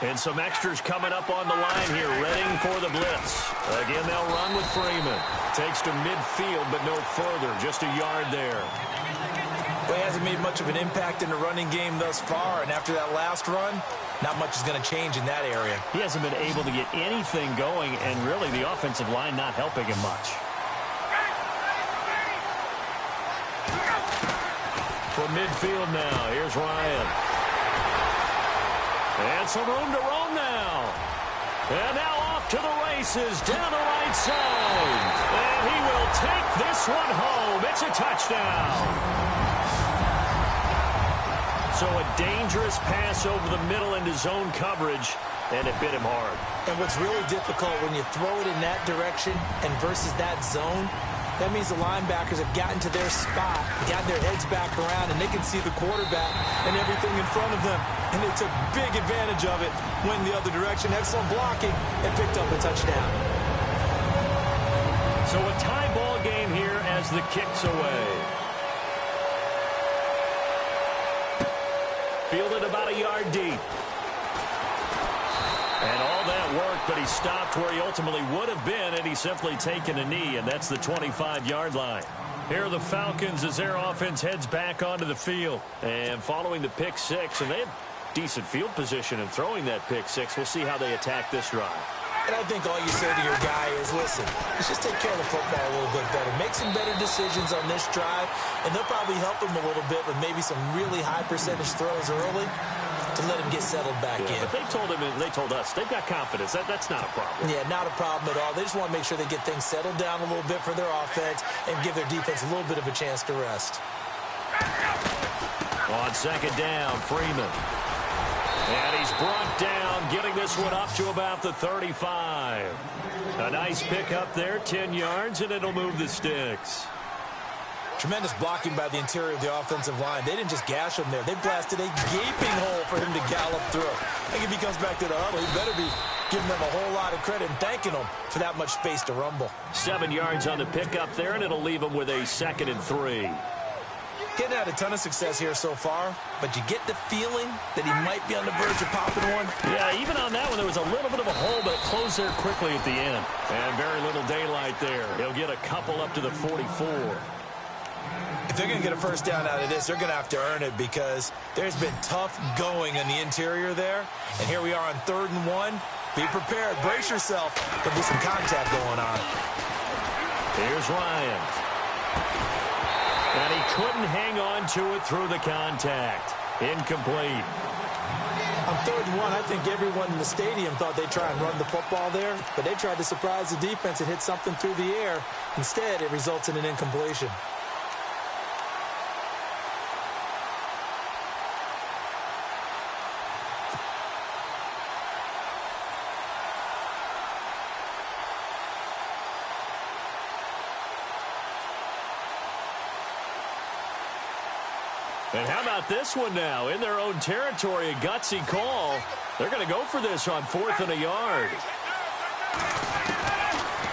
And some extras coming up on the line here, readying for the blitz. Again, they'll run with Freeman. Takes to midfield, but no further. Just a yard there. Well, he hasn't made much of an impact in the running game thus far, and after that last run, not much is going to change in that area. He hasn't been able to get anything going, and really the offensive line not helping him much. From midfield now, here's Ryan. And some room to roam now. And now off to the races, down the right side. And he will take this one home. It's a touchdown. So a dangerous pass over the middle into zone coverage, and it bit him hard. And what's really difficult when you throw it in that direction and versus that zone, that means the linebackers have gotten to their spot, gotten their heads back around, and they can see the quarterback and everything in front of them. And they took big advantage of it, went in the other direction, excellent blocking, and picked up a touchdown. So a tie ball game here as the kick's away. Fielded about a yard deep. And all that work, but he stopped where he ultimately would have been, and he's simply taken a knee, and that's the 25-yard line. Here are the Falcons as their offense heads back onto the field. And following the pick six, and they had decent field position in throwing that pick six. We'll see how they attack this drive. And I think all you say to your guy is, listen, let's just take care of the football a little bit better. Make some better decisions on this drive, and they'll probably help him a little bit with maybe some really high percentage throws early to let him get settled back in. But they told him, and they told us, they've got confidence. That's not a problem. Yeah, not a problem at all. They just want to make sure they get things settled down a little bit for their offense and give their defense a little bit of a chance to rest. On second down, Freeman. And he's brought down, getting this one up to about the 35. A nice pick up there, 10 yards, and it'll move the sticks. Tremendous blocking by the interior of the offensive line. They didn't just gash him there. They blasted a gaping hole for him to gallop through. I think if he comes back to the huddle, he better be giving them a whole lot of credit and thanking them for that much space to rumble. 7 yards on the pickup there, and it'll leave him with a 2nd and 3. Getting had a ton of success here so far, but you get the feeling that he might be on the verge of popping one. Yeah, even on that one, there was a little bit of a hole, but it closed there quickly at the end. And very little daylight there. He'll get a couple up to the 44. If they're going to get a first down out of this, they're going to have to earn it because there's been tough going on the interior there. And here we are on 3rd and 1. Be prepared. Brace yourself. There'll be some contact going on. Here's Ryan. And he couldn't hang on to it through the contact. Incomplete. On 3rd and 1, I think everyone in the stadium thought they'd try and run the football there, but they tried to surprise the defense and hit something through the air. Instead, it results in an incompletion. And how about this one now? In their own territory, a gutsy call. They're going to go for this on 4th and a yard.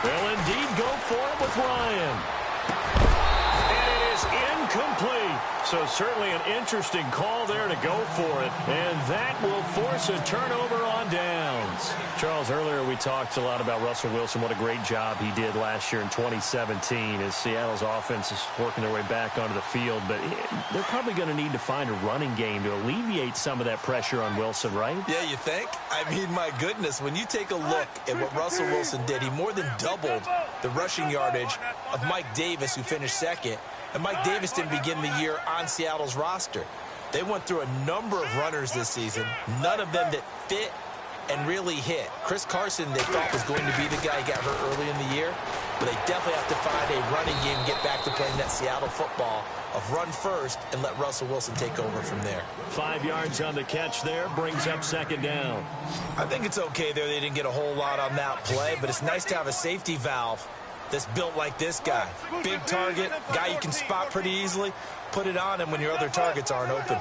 They'll indeed go for it with Ryan. And it is incomplete. So certainly an interesting call there to go for it. And that will force a turnover on downs. Charles, earlier we talked a lot about Russell Wilson, what a great job he did last year in 2017 as Seattle's offense is working their way back onto the field. But they're probably going to need to find a running game to alleviate some of that pressure on Wilson, right? Yeah, you think? I mean, my goodness, when you take a look at what Russell Wilson did, he more than doubled the rushing yardage of Mike Davis, who finished 2nd. And Mike Davis didn't begin the year on Seattle's roster. They went through a number of runners this season, none of them that fit and really hit. Chris Carson, they thought, was going to be the guy who got hurt early in the year, but they definitely have to find a running game, get back to playing that Seattle football of run first and let Russell Wilson take over from there. 5 yards on the catch there, brings up 2nd down. I think it's okay there. They didn't get a whole lot on that play, but it's nice to have a safety valve that's built like this guy. Big target, guy you can spot pretty easily. Put it on him when your other targets aren't open.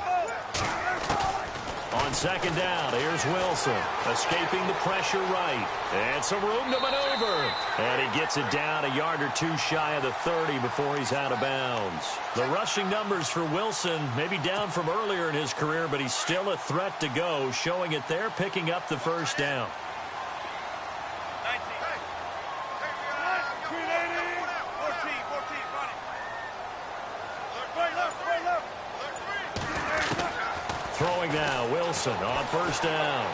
On second down, here's Wilson, escaping the pressure right. And some room to maneuver. And he gets it down a yard or two shy of the 30 before he's out of bounds. The rushing numbers for Wilson may be down from earlier in his career, but he's still a threat to go, showing it there, picking up the first down. Throwing now, Wilson on first down.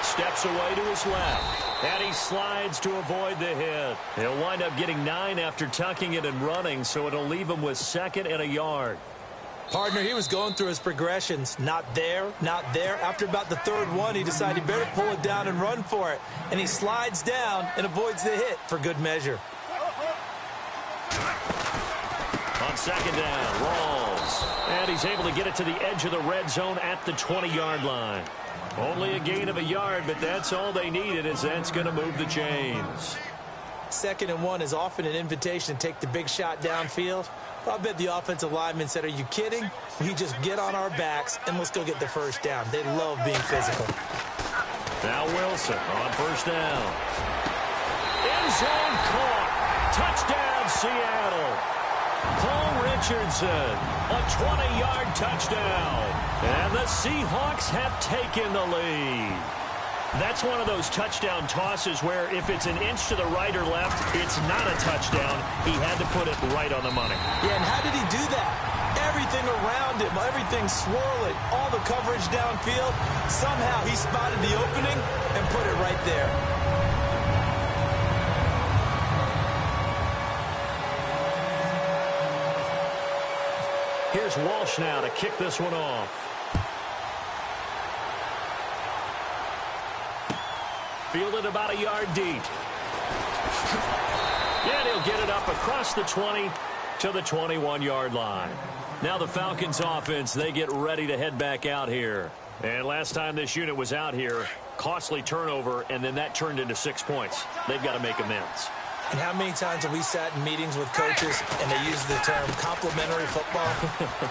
Steps away to his left. And he slides to avoid the hit. He'll wind up getting 9 after tucking it and running, so it'll leave him with second and a yard. Partner, he was going through his progressions. Not there, not there. After about the third one, he decided he better pull it down and run for it. And he slides down and avoids the hit for good measure. On second down, Rawls. And he's able to get it to the edge of the red zone at the 20-yard line. Only a gain of a yard, but that's all they needed, as that's going to move the chains. 2nd and 1 is often an invitation to take the big shot downfield. I bet the offensive lineman said, are you kidding? We just get on our backs and let's go get the first down. They love being physical. Now Wilson on first down. End zone caught. Touchdown, Seattle. Paul Richardson, a 20-yard touchdown. And the Seahawks have taken the lead. That's one of those touchdown tosses where if it's an inch to the right or left, it's not a touchdown. He had to put it right on the money. Yeah, and how did he do that? Everything around him, everything swirling, all the coverage downfield. Somehow he spotted the opening and put it right there. Here's Walsh now to kick this one off. Fielded about a yard deep. And he'll get it up across the 20 to the 21-yard line. Now the Falcons offense, they get ready to head back out here. And last time this unit was out here, costly turnover, and then that turned into 6 points. They've got to make amends. And how many times have we sat in meetings with coaches and they use the term complementary football?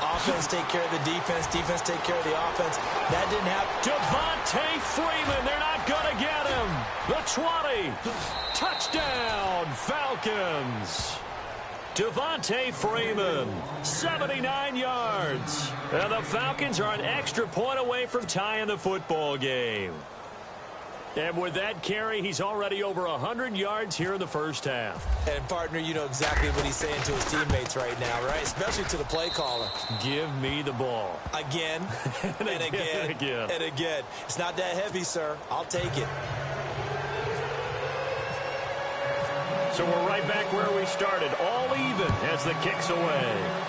Offense take care of the defense, defense take care of the offense. That didn't happen. Devontae Freeman, they're not going to get him. The 20. Touchdown, Falcons. Devontae Freeman, 79 yards. And the Falcons are an extra point away from tying the football game. And with that carry, he's already over 100 yards here in the first half. And, partner, you know exactly what he's saying to his teammates right now, right? Especially to the play caller. Give me the ball. Again, and again, and again. It's not that heavy, sir. I'll take it. So we're right back where we started, all even as the kick's away.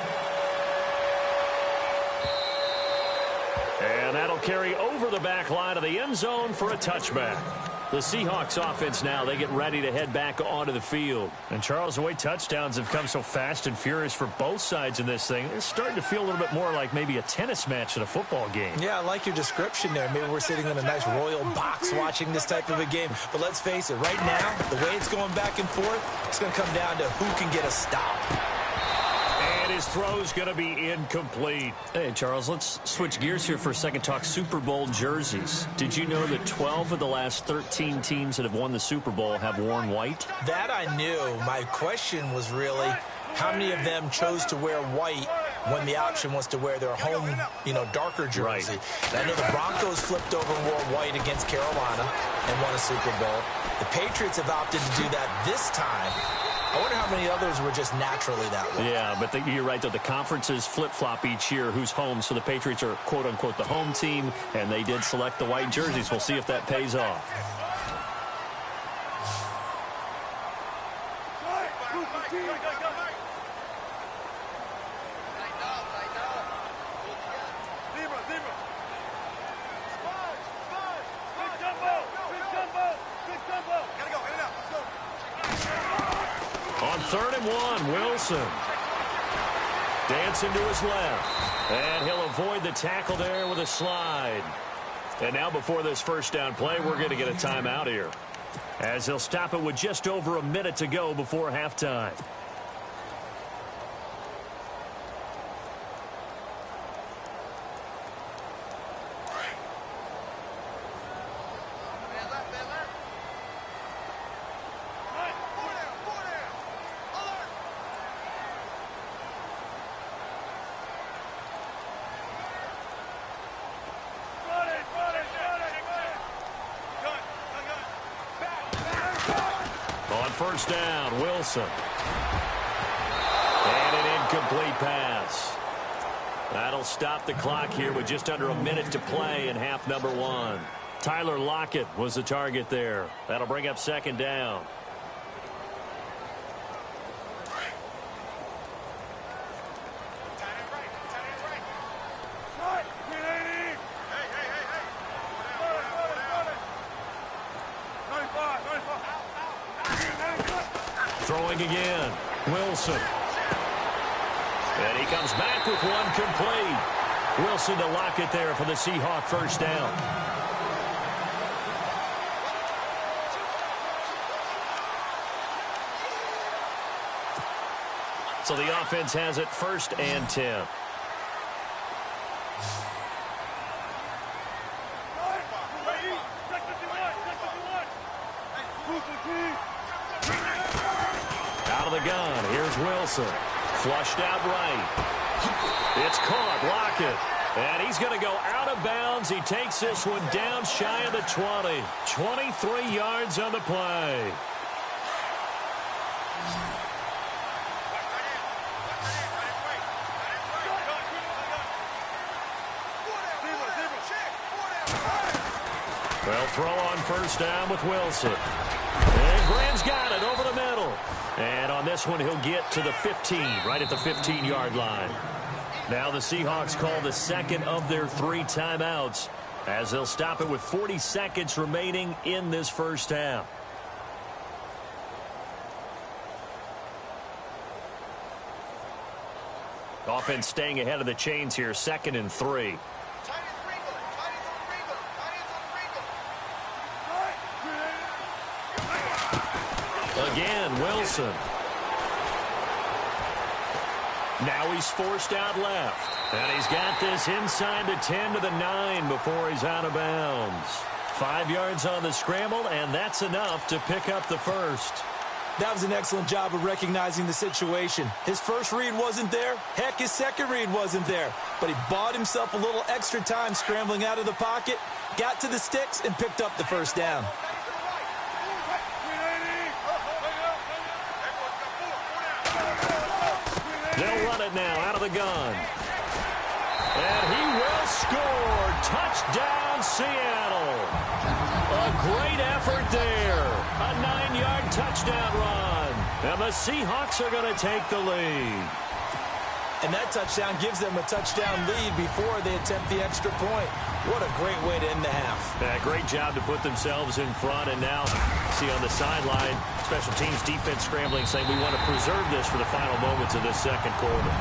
And that'll carry over the back line of the end zone for a touchback. The Seahawks offense now, they get ready to head back onto the field. And, Charles, the way touchdowns have come so fast and furious for both sides in this thing, it's starting to feel a little bit more like maybe a tennis match than a football game. Yeah, I like your description there. Maybe we're sitting in a nice royal box watching this type of a game. But let's face it, right now, the way it's going back and forth, it's going to come down to who can get a stop. And his throw's going to be incomplete. Hey, Charles, let's switch gears here for a second. Talk Super Bowl jerseys. Did you know that 12 of the last 13 teams that have won the Super Bowl have worn white? That I knew. My question was really, how many of them chose to wear white when the option was to wear their home, darker jersey? Right. And I know the Broncos flipped over and wore white against Carolina and won a Super Bowl. The Patriots have opted to do that this time. I wonder how many others were just naturally that way. Yeah, but you're right, though. The conferences flip-flop each year who's home. So the Patriots are, quote-unquote, the home team, and they did select the white jerseys. We'll see if that pays off. On 3rd and 1, Wilson. Dancing to his left. And he'll avoid the tackle there with a slide. And now before this first down play, we're going to get a timeout here, as he'll stop it with just over a minute to go before halftime. first down. Wilson. And an incomplete pass. That'll stop the clock here with just under a minute to play in half number 1. Tyler Lockett was the target there. That'll bring up second down. Throwing again. Wilson. And he comes back with one complete. Wilson to Lockett there for the Seahawk first down. So the offense has it 1st and 10. Out of the gun. Here's Wilson. Flushed out right. It's caught. Lockett. And he's going to go out of bounds. He takes this one down shy of the 20. 23 yards on the play. Well, throw on first down with Wilson. And Graham's got it over the middle. And on this one, he'll get to the 15, right at the 15-yard line. Now the Seahawks call the second of their 3 timeouts as they'll stop it with 40 seconds remaining in this first half. Offense staying ahead of the chains here, 2nd and 3. Again, Wilson. Now he's forced out left. And he's got this inside the 10 to the 9 before he's out of bounds. 5 yards on the scramble, and that's enough to pick up the first. That was an excellent job of recognizing the situation. His first read wasn't there. Heck, his second read wasn't there. But he bought himself a little extra time scrambling out of the pocket, got to the sticks, and picked up the first down. They'll run it now out of the gun. And he will score. Touchdown, Seattle. A great effort there. A 9-yard touchdown run. And the Seahawks are going to take the lead. And that touchdown gives them a touchdown lead before they attempt the extra point. What a great way to end the half. Yeah, great job to put themselves in front. And now, see on the sideline, special teams defense scrambling, saying we want to preserve this for the final moments of this second quarter.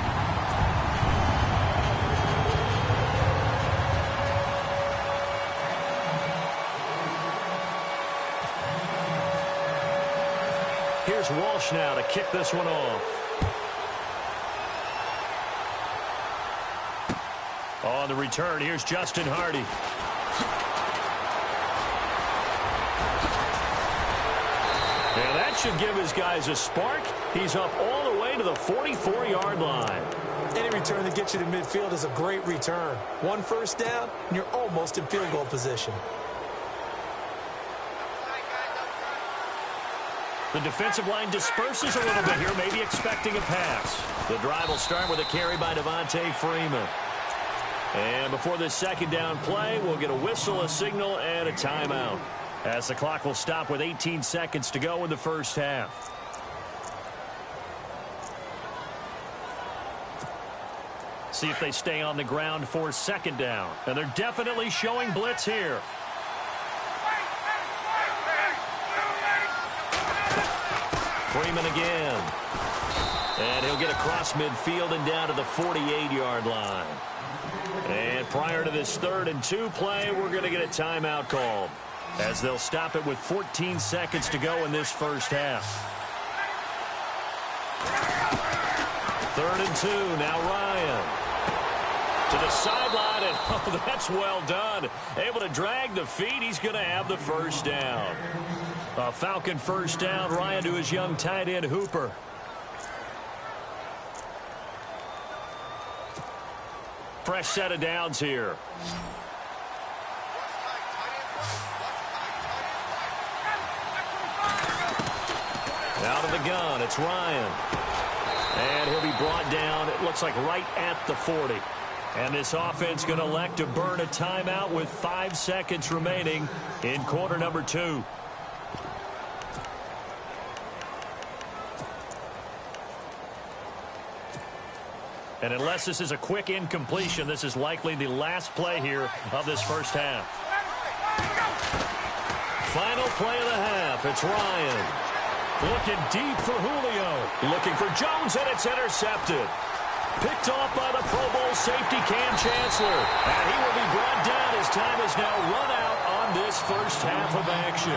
Here's Walsh now to kick this one off. On the return, here's Justin Hardy. And that should give his guys a spark. He's up all the way to the 44-yard line. Any return that gets you to midfield is a great return. 1 first down, and you're almost in field goal position. The defensive line disperses a little bit here, maybe expecting a pass. The drive will start with a carry by Devontae Freeman. And before this second down play, we'll get a whistle, a signal, and a timeout, as the clock will stop with 18 seconds to go in the first half. See if they stay on the ground for second down. And they're definitely showing blitz here. Freeman again. And he'll get across midfield and down to the 48-yard line. And prior to this 3rd and 2 play, we're going to get a timeout called, as they'll stop it with 14 seconds to go in this first half. 3rd and 2, now Ryan. To the sideline, and oh, that's well done. Able to drag the feet, he's going to have the first down. A Falcon first down, Ryan to his young tight end, Hooper. Fresh set of downs here. Out of the gun, it's Ryan. And he'll be brought down, it looks like right at the 40. And this offense going to elect to burn a timeout with 5 seconds remaining in quarter number 2. And unless this is a quick incompletion, this is likely the last play here of this first half. Final play of the half, it's Ryan. Looking deep for Julio. Looking for Jones, and it's intercepted. Picked off by the Pro Bowl safety Cam Chancellor. And he will be brought down. His time is now run out on this first half of action.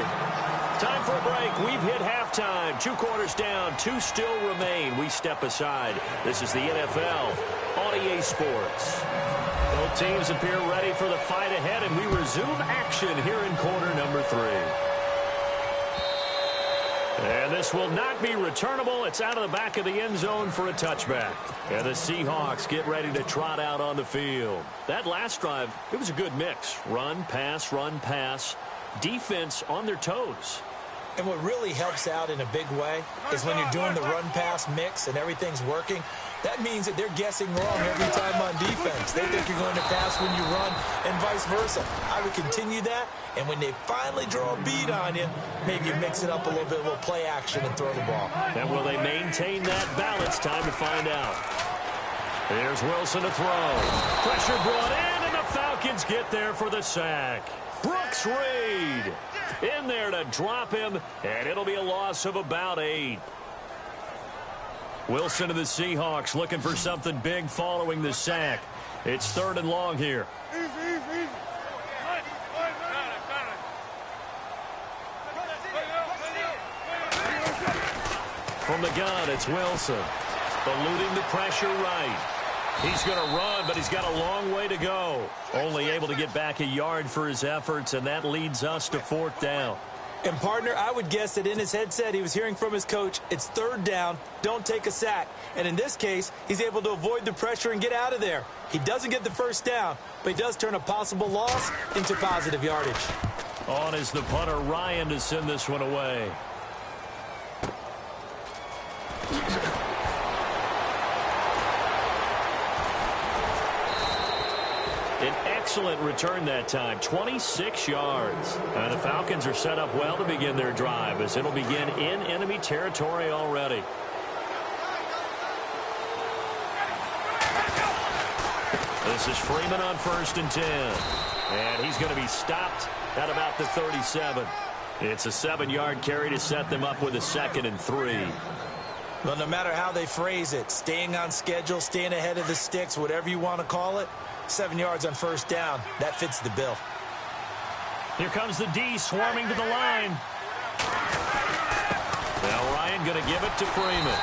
Time for a break. We've hit halftime. 2 quarters down. 2 still remain. We step aside. This is the NFL on EA Sports. Both teams appear ready for the fight ahead, and we resume action here in quarter number 3. And this will not be returnable. It's out of the back of the end zone for a touchback. And the Seahawks get ready to trot out on the field. That last drive, it was a good mix. Run, pass, defense on their toes. And what really helps out in a big way is when you're doing the run-pass mix and everything's working, that means that they're guessing wrong every time on defense. They think you're going to pass when you run and vice versa. I would continue that, and when they finally draw a bead on you, maybe you mix it up a little bit, a little play action and throw the ball. And will they maintain that balance? Time to find out. Here's Wilson to throw. Pressure brought in, and the Falcons get there for the sack. Brooks Reed in there to drop him, and it'll be a loss of about 8. Wilson to the Seahawks looking for something big following the sack. It's 3rd and long here. From the gun, it's Wilson. Eluding the pressure right. He's going to run, but he's got a long way to go. Only able to get back a yard for his efforts, and that leads us to 4th down. And, partner, I would guess that in his headset he was hearing from his coach, it's 3rd down, don't take a sack. And in this case, he's able to avoid the pressure and get out of there. He doesn't get the first down, but he does turn a possible loss into positive yardage. On is the punter, Ryan, to send this one away. An excellent return that time, 26 yards. And the Falcons are set up well to begin their drive as it'll begin in enemy territory already. This is Freeman on 1st and 10. And he's going to be stopped at about the 37. It's a 7-yard carry to set them up with a 2nd and 3. Well, no matter how they phrase it, staying on schedule, staying ahead of the sticks, whatever you want to call it, 7 yards on 1st down. That fits the bill. Here comes the D swarming to the line. Now Ryan going to give it to Freeman.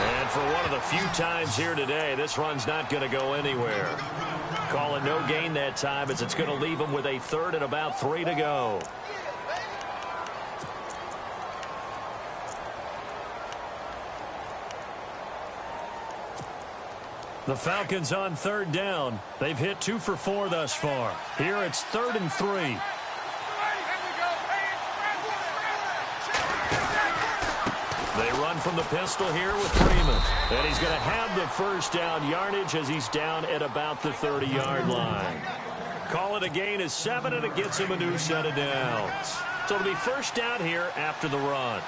And for one of the few times here today, this run's not going to go anywhere. Calling no gain that time as it's going to leave him with a 3rd and about 3 to go. The Falcons on 3rd down. They've hit 2 for 4 thus far. Here it's 3rd and 3. They run from the pistol here with Freeman. And he's going to have the first down yardage as he's down at about the 30-yard line. Call it a gain of 7, and it gets him a new set of downs. So it'll be first down here after the run.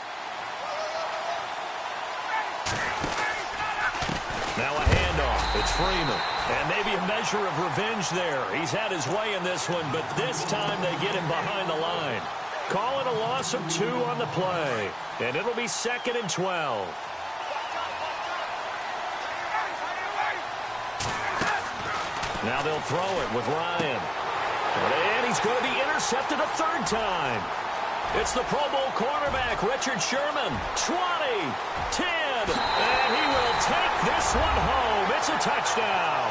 Now a handoff. It's Freeman. And maybe a measure of revenge there. He's had his way in this one, but this time they get him behind the line. Call it a loss of 2 on the play. And it'll be 2nd and 12. Now they'll throw it with Ryan. And he's going to be intercepted a 3rd time. It's the Pro Bowl cornerback, Richard Sherman. 20, 10, and he will take this one home. It's a touchdown.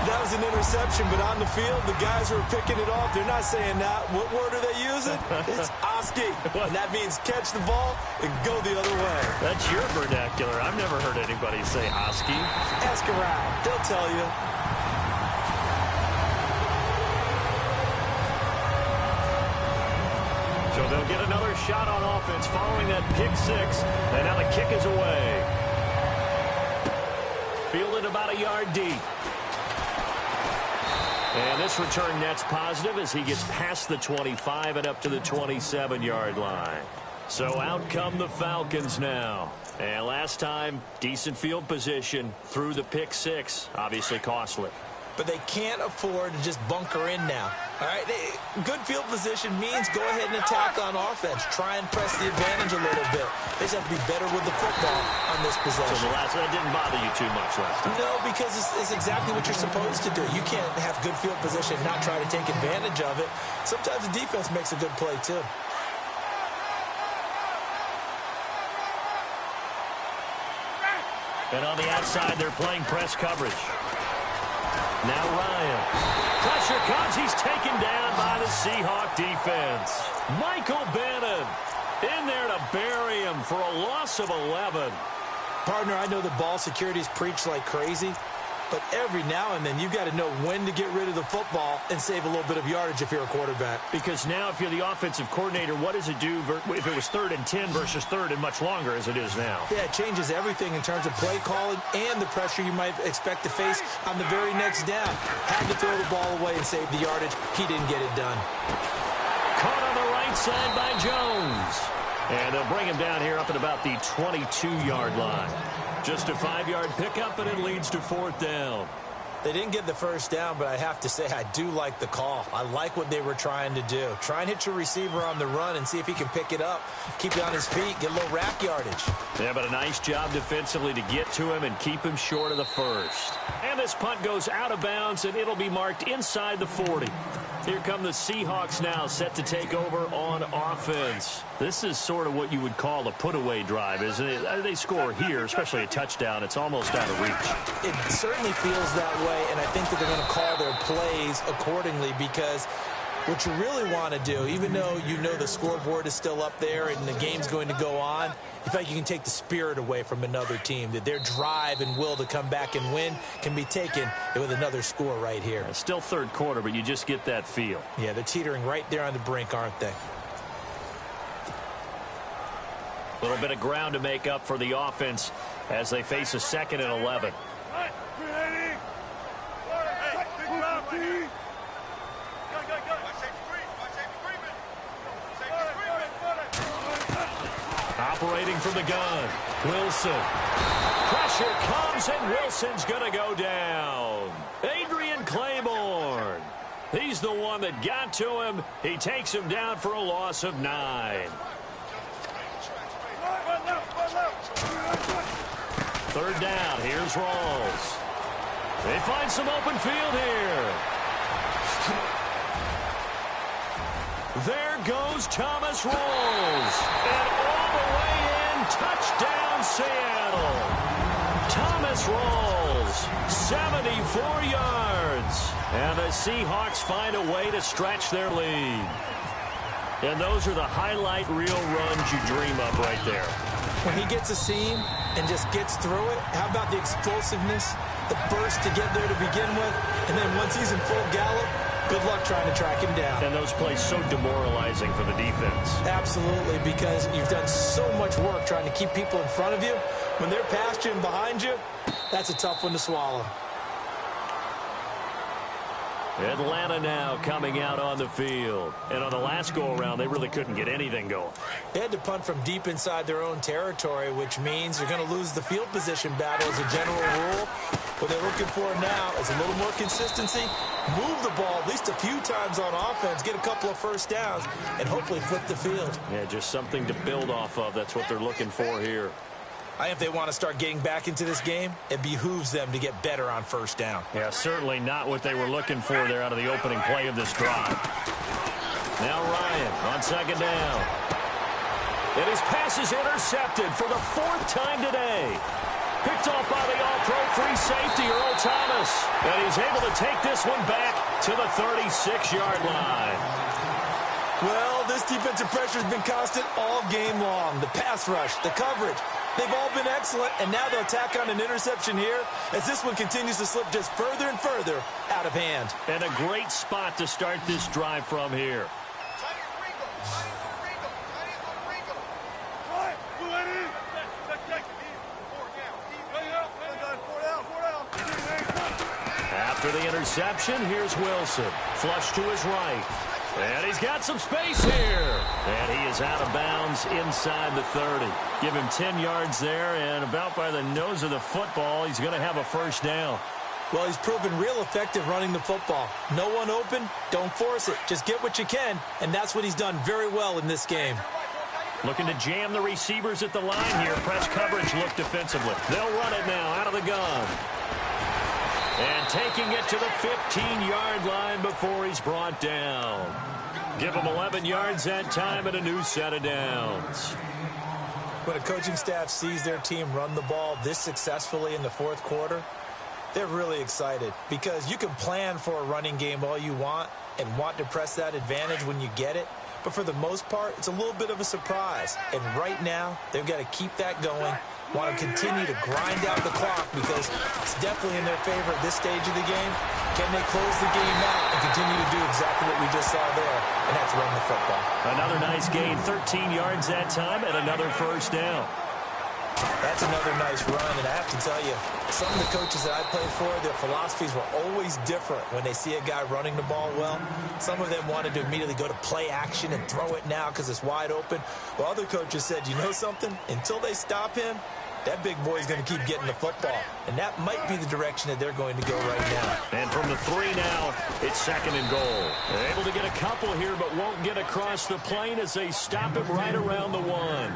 That was an interception, but on the field, the guys who are picking it off, they're not saying that. What word are they using? It's Oski. And that means catch the ball and go the other way. That's your vernacular. I've never heard anybody say Oski. Ask around. They'll tell you. So they'll get another shot on offense following that pick six. And now the kick is away. Fielded about a yard deep. And this return net's positive as he gets past the 25 and up to the 27-yard line. So out come the Falcons now. And last time, decent field position through the pick six. Obviously costly. But they can't afford to just bunker in now. All right, good field position means go ahead and attack on offense. Try and press the advantage a little bit. They just have to be better with the football on this possession. So that didn't bother you too much last time? No, because it's exactly what you're supposed to do. You can't have good field position and not try to take advantage of it. Sometimes the defense makes a good play, too. And on the outside, they're playing press coverage. Now Ryan. Pressure comes. He's taken down by the Seahawk defense. Michael Bannon in there to bury him for a loss of 11. Partner, I know the ball security is preached like crazy, but every now and then you've got to know when to get rid of the football and save a little bit of yardage if you're a quarterback. Because now if you're the offensive coordinator, what does it do if it was 3rd and 10 versus 3rd and much longer as it is now? Yeah, it changes everything in terms of play calling and the pressure you might expect to face on the very next down. Had to throw the ball away and save the yardage. He didn't get it done. Caught on the right side by Jones. And they'll bring him down here up at about the 22-yard line. Just a 5-yard pickup, and it leads to 4th down. They didn't get the first down, but I have to say I do like the call. I like what they were trying to do. Try and hit your receiver on the run and see if he can pick it up. Keep it on his feet, get a little rack yardage. Yeah, but a nice job defensively to get to him and keep him short of the first. And this punt goes out of bounds, and it'll be marked inside the 40. Here come the Seahawks now, set to take over on offense. This is sort of what you would call a put-away drive, isn't it? They score here, especially a touchdown. It's almost out of reach. It certainly feels that way, and I think that they're going to call their plays accordingly because what you really want to do, even though you know the scoreboard is still up there and the game's going to go on, you feel like you can take the spirit away from another team, that their drive and will to come back and win can be taken with another score right here. It's still 3rd quarter, but you just get that feel. Yeah, they're teetering right there on the brink, aren't they? A little bit of ground to make up for the offense as they face a 2nd and 11. Operating from the gun, Wilson. Pressure comes, and Wilson's going to go down. Adrian Claiborne. He's the one that got to him. He takes him down for a loss of 9. 3rd down. Here's Rawls. They find some open field here. There goes Thomas Rawls. And all the way in, touchdown Seattle. Thomas Rawls, 74 yards. And the Seahawks find a way to stretch their lead. And those are the highlight reel runs you dream of right there. When he gets a seam and just gets through it, how about the explosiveness, the burst to get there to begin with, and then once he's in full gallop, good luck trying to track him down. And those plays so demoralizing for the defense. Absolutely, because you've done so much work trying to keep people in front of you. When they're past you and behind you, that's a tough one to swallow. Atlanta now coming out on the field. And on the last go-around, they really couldn't get anything going. They had to punt from deep inside their own territory, which means you're going to lose the field position battle as a general rule. What they're looking for now is a little more consistency, move the ball at least a few times on offense, get a couple of first downs, and hopefully flip the field. Yeah, just something to build off of. That's what they're looking for here. If they want to start getting back into this game, it behooves them to get better on first down. Yeah, certainly not what they were looking for there out of the opening play of this drive. Now Ryan on 2nd down. And his pass is intercepted for the 4th time today. Picked off by the all-pro free safety, Earl Thomas. And he's able to take this one back to the 36-yard line. Well, this defensive pressure has been constant all game long. The pass rush, the coverage, they've all been excellent, and now they'll tack on an interception here as this one continues to slip just further and further out of hand. And a great spot to start this drive from here. After the interception, here's Wilson. Flush to his right. And he's got some space here. And he is out of bounds inside the 30. Give him 10 yards there, and about by the nose of the football, he's going to have a first down. Well, he's proven real effective running the football. No one open, don't force it. Just get what you can, and that's what he's done very well in this game. Looking to jam the receivers at the line here. Press coverage look defensively. They'll run it now out of the gun. And taking it to the 15-yard line before he's brought down. Give him 11 yards that time and a new set of downs. When a coaching staff sees their team run the ball this successfully in the fourth quarter, they're really excited because you can plan for a running game all you want and want to press that advantage when you get it. But for the most part, it's a little bit of a surprise. And right now, they've got to keep that going, want to continue to grind out the clock because it's definitely in their favor at this stage of the game. Can they close the game out and continue to do exactly what we just saw there? And that's run the football. Another nice gain, 13 yards that time, and another first down. That's another nice run, and I have to tell you, some of the coaches that I played for, their philosophies were always different when they see a guy running the ball well. Some of them wanted to immediately go to play action and throw it now because it's wide open. While other coaches said, you know something? Until they stop him, that big boy's going to keep getting the football. And that might be the direction that they're going to go right now. And from the 3 now, it's second and goal. They're able to get a couple here, but won't get across the plane as they stop it right around the 1.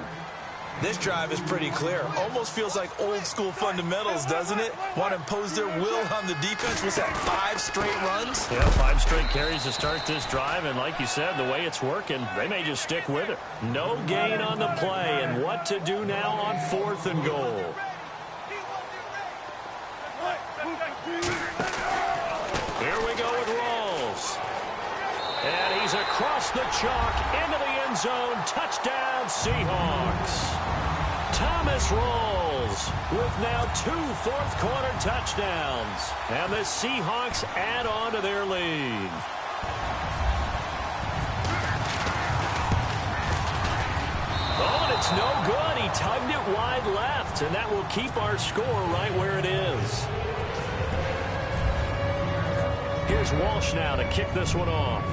This drive is pretty clear. Almost feels like old school fundamentals, doesn't it? Want to impose their will on the defense. Was that 5 straight runs? Yeah, 5 straight carries to start this drive. And like you said, the way it's working, they may just stick with it. No gain on the play. And what to do now on 4th and goal. Here we go with Rawls. And he's across the chalk into the end zone. Touchdown, Seahawks. Thomas Rawls with now 2 fourth-quarter touchdowns. And the Seahawks add on to their lead. Oh, and it's no good. He tugged it wide left, and that will keep our score right where it is. Here's Walsh now to kick this one off.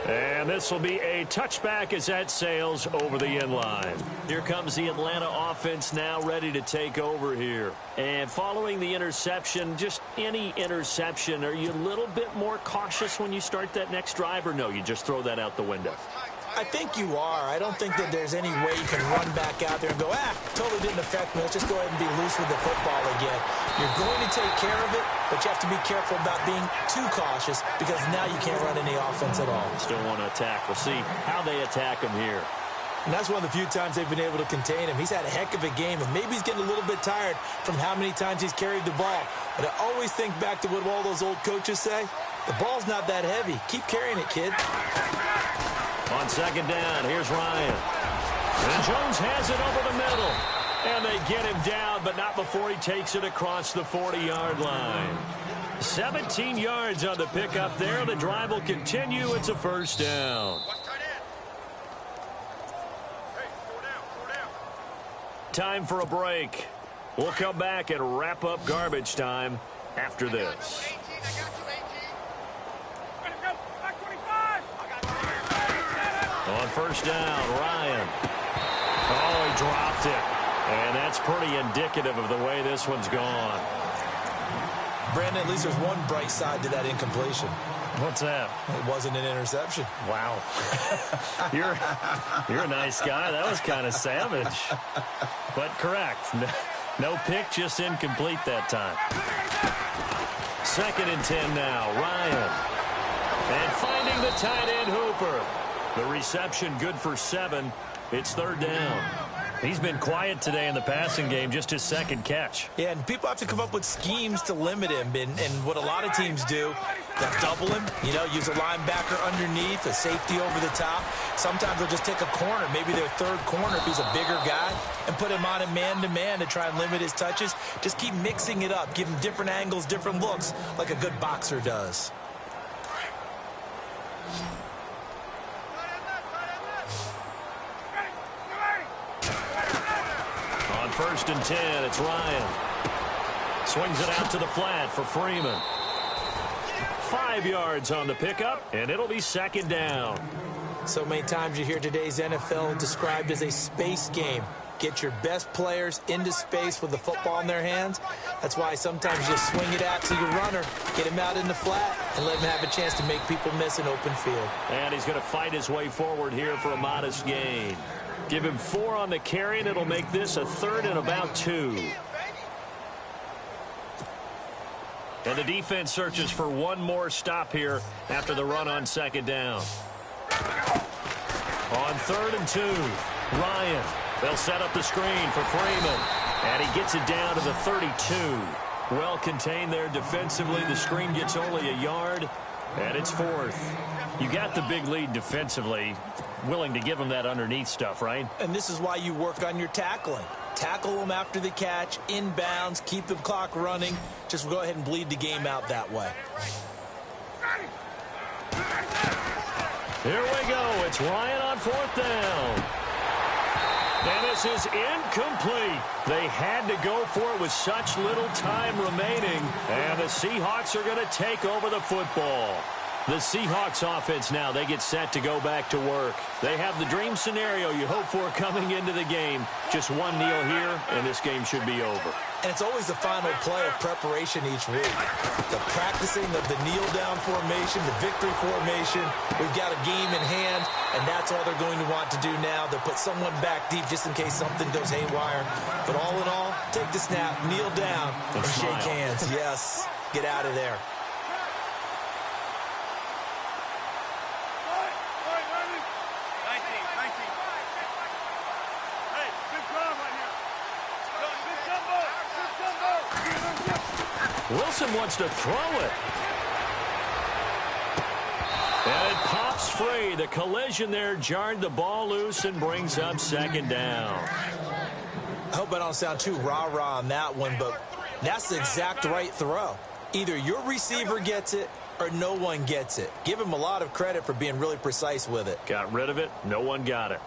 And this will be a touchback as that sails over the end line. Here comes the Atlanta offense now ready to take over here. And following the interception, just any interception, are you a little bit more cautious when you start that next drive, or no, you just throw that out the window? I think you are. I don't think that there's any way you can run back out there and go, totally didn't affect me. Let's just go ahead and be loose with the football again. You're going to take care of it, but you have to be careful about being too cautious because now you can't run any offense at all. Still want to attack. We'll see how they attack him here. And that's one of the few times they've been able to contain him. He's had a heck of a game, and maybe he's getting a little bit tired from how many times he's carried the ball. But I always think back to what all those old coaches say. The ball's not that heavy. Keep carrying it, kid. On second down, here's Ryan. And Jones has it over the middle. And they get him down, but not before he takes it across the 40-yard line. 17 yards on the pickup there. The drive will continue. It's a first down. Time for a break. We'll come back and wrap up garbage time after this. On first down, Ryan. Oh, he dropped it. And that's pretty indicative of the way this one's gone. Brandon, at least there's one bright side to that incompletion. What's that? It wasn't an interception. Wow. You're a nice guy. That was kind of savage. But correct. No pick, just incomplete that time. Second and 10 now. Ryan. And finding the tight end Hooper. The reception good for 7. It's third down. He's been quiet today in the passing game, just his second catch. Yeah, and people have to come up with schemes to limit him. And what a lot of teams do, they'll double him, use a linebacker underneath, a safety over the top. Sometimes they'll just take a corner, maybe their third corner if he's a bigger guy, and put him on a man-to-man to try and limit his touches. Just keep mixing it up, give him different angles, different looks, like a good boxer does. first and 10. It's Ryan. Swings it out to the flat for Freeman. 5 yards on the pickup, and it'll be second down. So many times you hear today's NFL described as a space game. Get your best players into space with the football in their hands. That's why sometimes you just swing it out to your runner, get him out in the flat, and let him have a chance to make people miss an open field. And he's going to fight his way forward here for a modest gain. Give him 4 on the carry, and it'll make this a 3rd and about 2. And the defense searches for one more stop here after the run on second down. On 3rd and 2, Ryan. They'll set up the screen for Freeman. And he gets it down to the 32. Well contained there defensively. The screen gets only a yard, and it's 4th. You got the big lead defensively. Willing to give him that underneath stuff, right? And this is why you work on your tackling. Tackle them after the catch, inbounds, keep the clock running. Just go ahead and bleed the game out that way. Here we go. It's Ryan on 4th down. And this is incomplete. They had to go for it with such little time remaining. And the Seahawks are going to take over the football. The Seahawks offense now, they get set to go back to work. They have the dream scenario you hope for coming into the game. Just one kneel here, and this game should be over. And it's always the final play of preparation each week. The practicing of the kneel-down formation, the victory formation. We've got a game in hand, and that's all they're going to want to do now. They'll put someone back deep just in case something goes haywire. But all in all, take the snap, kneel down, and shake hands. Yes, get out of there. Wilson wants to throw it. And it pops free. The collision there jarred the ball loose and brings up second down. I hope I don't sound too rah-rah on that one, but that's the exact right throw. Either your receiver gets it or no one gets it. Give him a lot of credit for being really precise with it. Got rid of it. No one got it.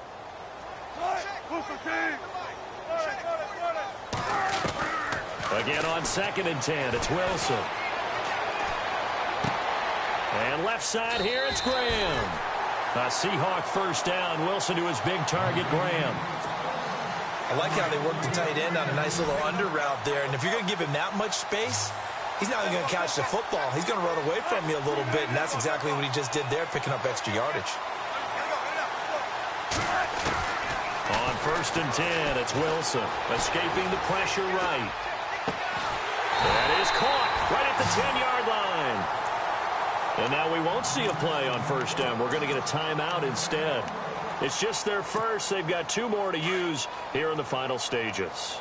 Again on 2nd and 10, it's Wilson. And left side here, it's Graham. A Seahawk first down. Wilson to his big target, Graham. I like how they work the tight end on a nice little under route there. And if you're going to give him that much space, he's not even going to catch the football. He's going to run away from you a little bit, and that's exactly what he just did there, picking up extra yardage. On 1st and 10, it's Wilson. Escaping the pressure right. That is caught right at the 10-yard line. And now we won't see a play on first down. We're going to get a timeout instead. It's just their first. They've got 2 more to use here in the final stages.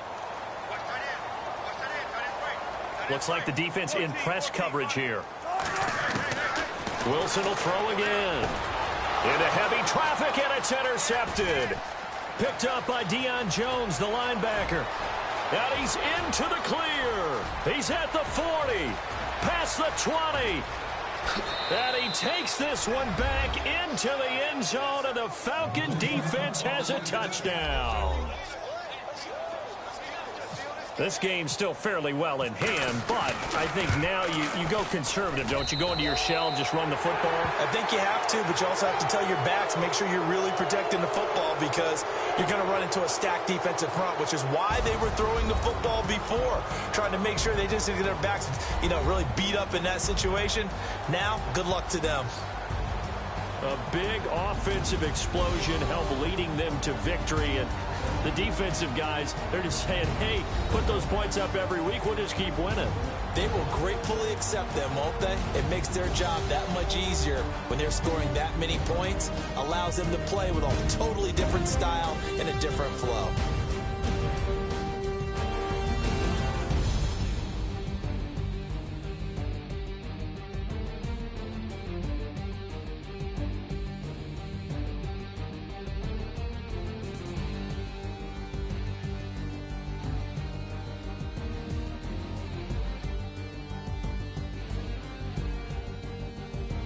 Looks like the defense in press coverage here. Wilson will throw again. Into heavy traffic, and it's intercepted. Picked up by Deion Jones, the linebacker. And he's into the clear. He's at the 40. Past the 20. And he takes this one back into the end zone, and the Falcon defense has a touchdown. This game's still fairly well in hand, but I think now you go conservative, don't you? Go into your shell and just run the football? I think you have to, but you also have to tell your backs, make sure you're really protecting the football because you're going to run into a stacked defensive front, which is why they were throwing the football before, trying to make sure they just didn't get their backs, really beat up in that situation. Now, good luck to them. A big offensive explosion helped leading them to victory, and the defensive guys, they're just saying, hey, put those points up every week, we'll just keep winning. They will gratefully accept them, won't they? It makes their job that much easier when they're scoring that many points, allows them to play with a totally different style and a different flow.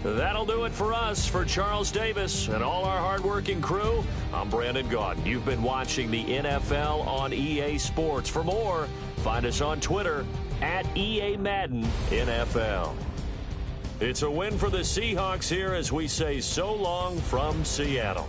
That'll do it for us. For Charles Davis and all our hardworking crew, I'm Brandon Gaudin. You've been watching the NFL on EA Sports. For more, find us on Twitter at EA Madden NFL. It's a win for the Seahawks here as we say so long from Seattle.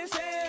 his hands.